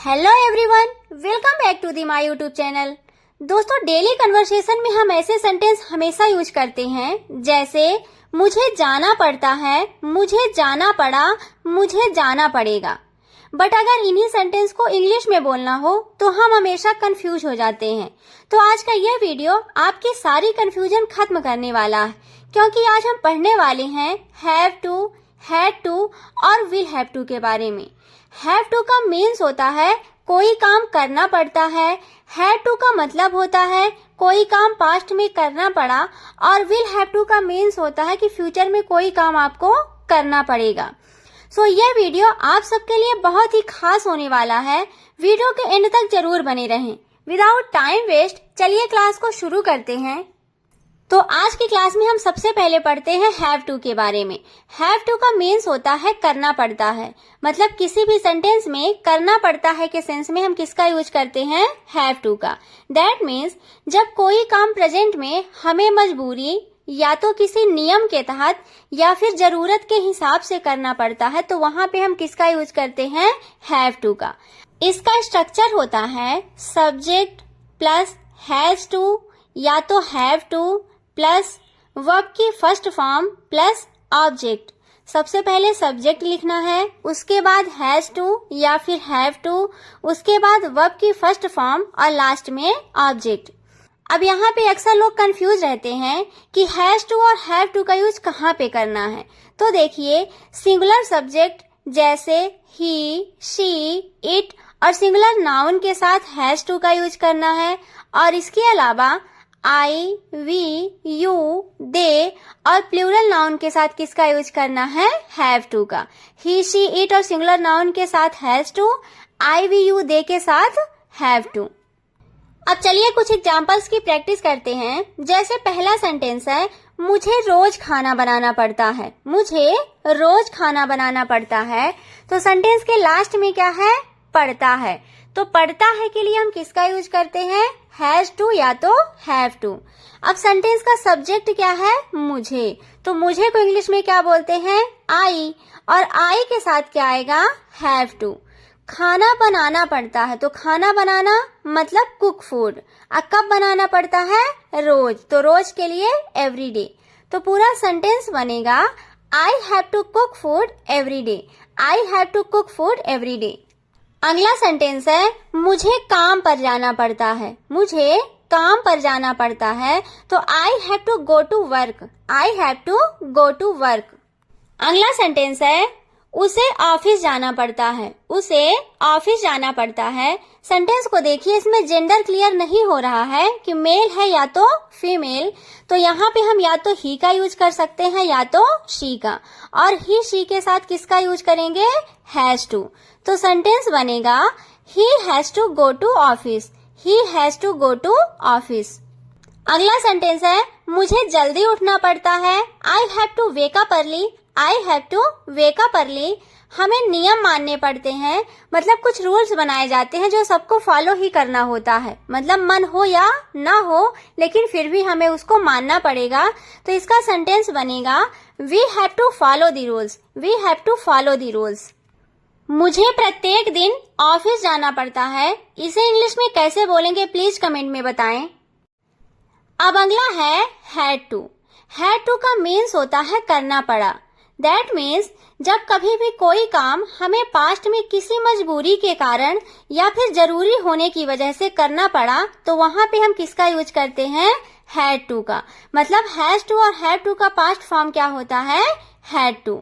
Hello everyone, welcome back to the my YouTube channel. दोस्तों, daily conversation में हम ऐसे सेंटेंस हमेशा यूज करते हैं जैसे मुझे जाना पड़ता है, मुझे जाना पड़ा, मुझे जाना पड़ेगा। बट अगर इन्हीं सेंटेंस को इंग्लिश में बोलना हो तो हम हमेशा कंफ्यूज हो जाते हैं। तो आज का यह वीडियो आपकी सारी कंफ्यूजन खत्म करने वाला है, क्योंकि आज हम पढ़ने वाले हैं हैव टू, हैड टू और विल हैव टू के बारे में। हैव टू का मीन्स होता है कोई काम करना पड़ता है, हैड टू का मतलब होता है कोई काम पास्ट में करना पड़ा, और विल हैव टू का मीन्स होता है कि फ्यूचर में कोई काम आपको करना पड़ेगा। सो यह वीडियो आप सबके लिए बहुत ही खास होने वाला है। वीडियो के एंड तक जरूर बने रहें। विदाउट टाइम वेस्ट चलिए क्लास को शुरू करते हैं। तो आज की क्लास में हम सबसे पहले पढ़ते हैं हैव टू के बारे में। हैव टू का मीन्स होता है करना पड़ता है, मतलब किसी भी सेंटेंस में करना पड़ता है के सेंस में हम किसका यूज करते हैं, हैव टू का। दैट मीन्स जब कोई काम प्रेजेंट में हमें मजबूरी या तो किसी नियम के तहत या फिर जरूरत के हिसाब से करना पड़ता है तो वहां पे हम किसका यूज करते हैं, हैव टू का। इसका स्ट्रक्चर होता है सब्जेक्ट प्लस हैज टू या तो हैव टू प्लस वर्ब की फर्स्ट फॉर्म प्लस ऑब्जेक्ट। सबसे पहले सब्जेक्ट लिखना है, उसके बाद हैज टू या फिर हैव टू, उसके बाद वर्ब की फर्स्ट फॉर्म और लास्ट में ऑब्जेक्ट। अब यहाँ पे अक्सर लोग कंफ्यूज रहते हैं कि हैज टू और हैव टू का यूज कहाँ पे करना है। तो देखिए, सिंगुलर सब्जेक्ट जैसे ही, शी, इट और सिंगुलर नाउन के साथ हैज टू का यूज करना है, और इसके अलावा आई, वी, यू, दे और प्लूरल नाउन के साथ किसका यूज करना है, हैव टू का। ही, शी, इट और सिंगुलर नाउन के साथ has to, I, we, you, they के साथ हैव टू। अब चलिए कुछ एग्जांपल्स की प्रैक्टिस करते हैं। जैसे पहला सेंटेंस है, मुझे रोज खाना बनाना पड़ता है। मुझे रोज खाना बनाना पड़ता है, तो सेंटेंस के लास्ट में क्या है, पड़ता है। तो पड़ता है के लिए हम किसका यूज करते हैं, हैज टू या तो हैव टू। अब सेंटेंस का सब्जेक्ट क्या है, मुझे, तो मुझे को इंग्लिश में क्या बोलते हैं, आई, और आई के साथ क्या आएगा, हैव टू। खाना बनाना पड़ता है, तो खाना बनाना मतलब कुक फूड। अब कब बनाना पड़ता है, रोज, तो रोज के लिए एवरीडे। तो पूरा सेंटेंस बनेगा I have to cook food every day. I have to cook food every day. अगला सेंटेंस है, मुझे काम पर जाना पड़ता है। मुझे काम पर जाना पड़ता है, तो I have to go to work. I have to go to work. अगला सेंटेंस है, उसे ऑफिस जाना पड़ता है। उसे ऑफिस जाना पड़ता है। सेंटेंस को देखिए, इसमें जेंडर क्लियर नहीं हो रहा है कि मेल है या तो फीमेल, तो यहाँ पे हम या तो ही का यूज कर सकते हैं या तो शी का, और ही शी के साथ किसका यूज करेंगे, हैज टू। तो सेंटेंस बनेगा he has to go to office. He has to go to office. अगला सेंटेंस है, मुझे जल्दी उठना पड़ता है। I have to wake up early. I have to wake up early. हमें नियम मानने पड़ते हैं, मतलब कुछ रूल्स बनाए जाते हैं जो सबको फॉलो ही करना होता है। मतलब मन हो या ना हो, लेकिन फिर भी हमें उसको मानना पड़ेगा। तो इसका सेंटेंस बनेगा we have to follow the rules. We have to follow the rules. मुझे प्रत्येक दिन ऑफिस जाना पड़ता है। इसे इंग्लिश में कैसे बोलेंगे प्लीज कमेंट में बताएं। अब अगला है हैड टू। हैड टू का मीन्स होता है करना पड़ा। दैट मीन्स जब कभी भी कोई काम हमें पास्ट में किसी मजबूरी के कारण या फिर जरूरी होने की वजह से करना पड़ा, तो वहां पे हम किसका यूज करते हैं, हैड टू का। मतलब हैज टू और हैड टू का पास्ट फॉर्म क्या होता है, हैड टू।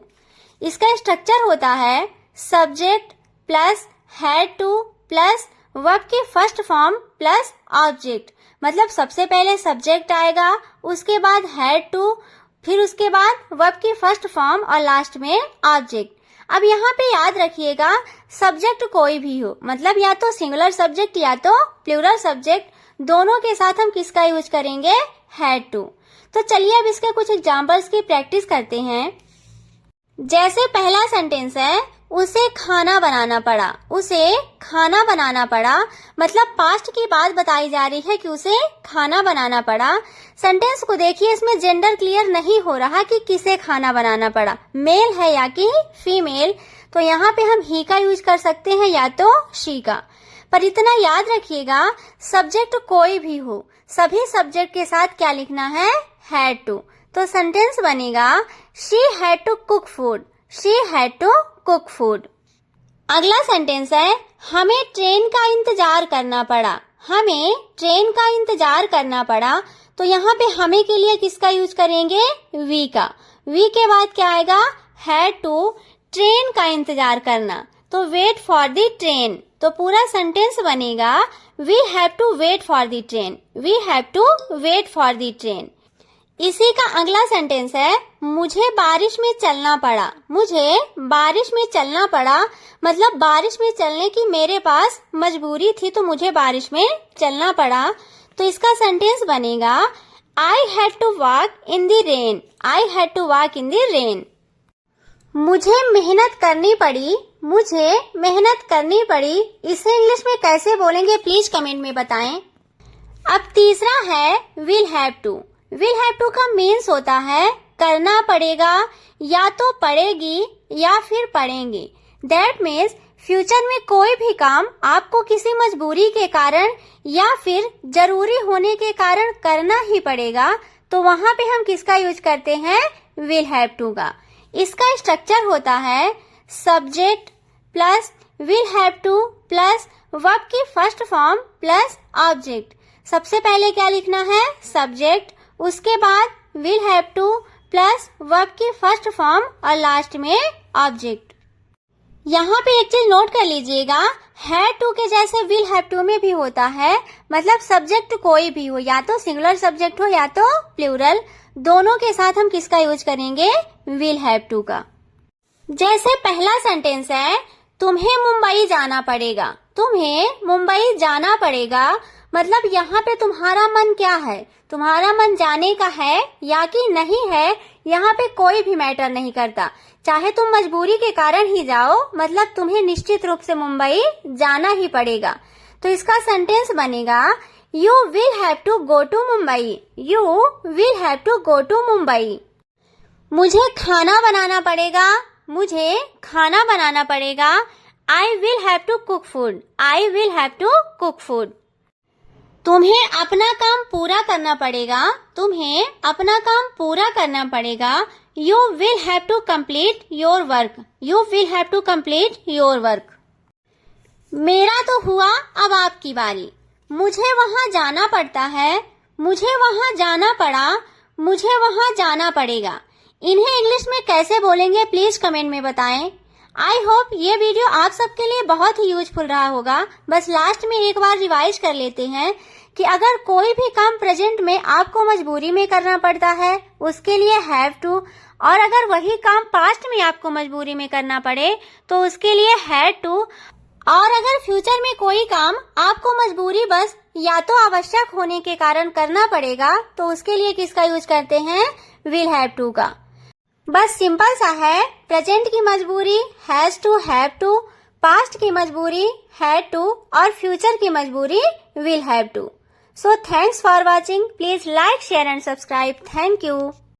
इसका स्ट्रक्चर होता है subject plus had two plus verb की फर्स्ट फॉर्म प्लस ऑब्जेक्ट। मतलब सबसे पहले सब्जेक्ट आएगा, उसके बाद हैड टू, फिर उसके बाद वर्ब की फर्स्ट फॉर्म और लास्ट में ऑब्जेक्ट। अब यहाँ पे याद रखिएगा, सब्जेक्ट कोई भी हो, मतलब या तो सिंगुलर सब्जेक्ट या तो प्लूरल सब्जेक्ट, दोनों के साथ हम किसका यूज करेंगे, हैड टू। तो चलिए अब इसके कुछ एग्जांपल्स की प्रैक्टिस करते हैं। जैसे पहला सेंटेंस है, उसे खाना बनाना पड़ा। उसे खाना बनाना पड़ा, मतलब पास्ट की बात बताई जा रही है कि उसे खाना बनाना पड़ा। सेंटेंस को देखिए, इसमें जेंडर क्लियर नहीं हो रहा कि किसे खाना बनाना पड़ा, मेल है या कि फीमेल। तो यहाँ पे हम ही का यूज कर सकते हैं या तो शी का। पर इतना याद रखिएगा, सब्जेक्ट कोई भी हो, सभी सब्जेक्ट के साथ क्या लिखना है, हैड टू। तो सेंटेंस बनेगा she had to cook food, she had to cook food. अगला सेंटेंस है हमें ट्रेन का इंतजार करना पड़ा, हमें ट्रेन का इंतजार करना पड़ा। तो यहाँ पे हमें के लिए किसका यूज करेंगे, वी का। वी के बाद क्या आएगा, हैड टू ट्रेन का इंतजार करना, तो वेट फॉर द ट्रेन। तो पूरा सेंटेंस बनेगा we have to wait for the train, we have to wait for the train. इसी का अगला सेंटेंस है मुझे बारिश में चलना पड़ा, मुझे बारिश में चलना पड़ा। मतलब बारिश में चलने की मेरे पास मजबूरी थी, तो मुझे बारिश में चलना पड़ा। तो इसका सेंटेंस बनेगा I had to walk in the rain, I had to walk in the rain. मुझे मेहनत करनी पड़ी, मुझे मेहनत करनी पड़ी। इसे इंग्लिश में कैसे बोलेंगे प्लीज कमेंट में बताएं। अब तीसरा है will have to. Will have to का मीन्स होता है करना पड़ेगा, या तो पड़ेगी या फिर पढ़ेंगे। दैट मीन्स फ्यूचर में कोई भी काम आपको किसी मजबूरी के कारण या फिर जरूरी होने के कारण करना ही पड़ेगा, तो वहां पे हम किसका यूज करते हैं, विल हैव टू का। इसका स्ट्रक्चर होता है subject plus will have two plus verb की फर्स्ट फॉर्म प्लस ऑब्जेक्ट। सबसे पहले क्या लिखना है, सब्जेक्ट, उसके बाद will have two plus verb की फर्स्ट फॉर्म और लास्ट में ऑब्जेक्ट। यहाँ पे एक चीज नोट कर लीजिएगा, हैड टू के जैसे विल हैव टू में भी होता है। मतलब सब्जेक्ट कोई भी हो, या तो सिंगुलर सब्जेक्ट हो या तो प्लूरल, दोनों के साथ हम किसका यूज करेंगे, विल हैव टू का। जैसे पहला सेंटेंस है तुम्हें मुंबई जाना पड़ेगा, तुम्हें मुंबई जाना पड़ेगा। मतलब यहाँ पे तुम्हारा मन क्या है, तुम्हारा मन जाने का है या कि नहीं है, यहाँ पे कोई भी मैटर नहीं करता। चाहे तुम मजबूरी के कारण ही जाओ, मतलब तुम्हें निश्चित रूप से मुंबई जाना ही पड़ेगा। तो इसका सेंटेंस बनेगा you will have to go to Mumbai, you will have to go to Mumbai. मुझे खाना बनाना पड़ेगा, मुझे खाना बनाना पड़ेगा। I will have to cook food, I will have to cook food. तुम्हें अपना काम पूरा करना पड़ेगा, तुम्हें अपना काम पूरा करना पड़ेगा। You will have to complete your work, you will have to complete your work. मेरा तो हुआ, अब आपकी बारी। मुझे वहां जाना पड़ता है, मुझे वहां जाना पड़ा, मुझे वहां जाना पड़ेगा। इन्हें इंग्लिश में कैसे बोलेंगे प्लीज कमेंट में बताएं। आई होप ये वीडियो आप सबके लिए बहुत ही यूजफुल रहा होगा। बस लास्ट में एक बार रिवाइज कर लेते हैं कि अगर कोई भी काम प्रेजेंट में आपको मजबूरी में करना पड़ता है, उसके लिए हैव टू, और अगर वही काम पास्ट में आपको मजबूरी में करना पड़े तो उसके लिए हैड टू, और अगर फ्यूचर में कोई काम आपको मजबूरी बस या तो आवश्यक होने के कारण करना पड़ेगा तो उसके लिए किसका यूज करते हैं, विल हैव टू का। बस सिंपल सा है, प्रेजेंट की मजबूरी has to have to, past की मजबूरी हैड टू और फ्यूचर की मजबूरी will have to. So thanks for watching. Please like share and subscribe. Thank you.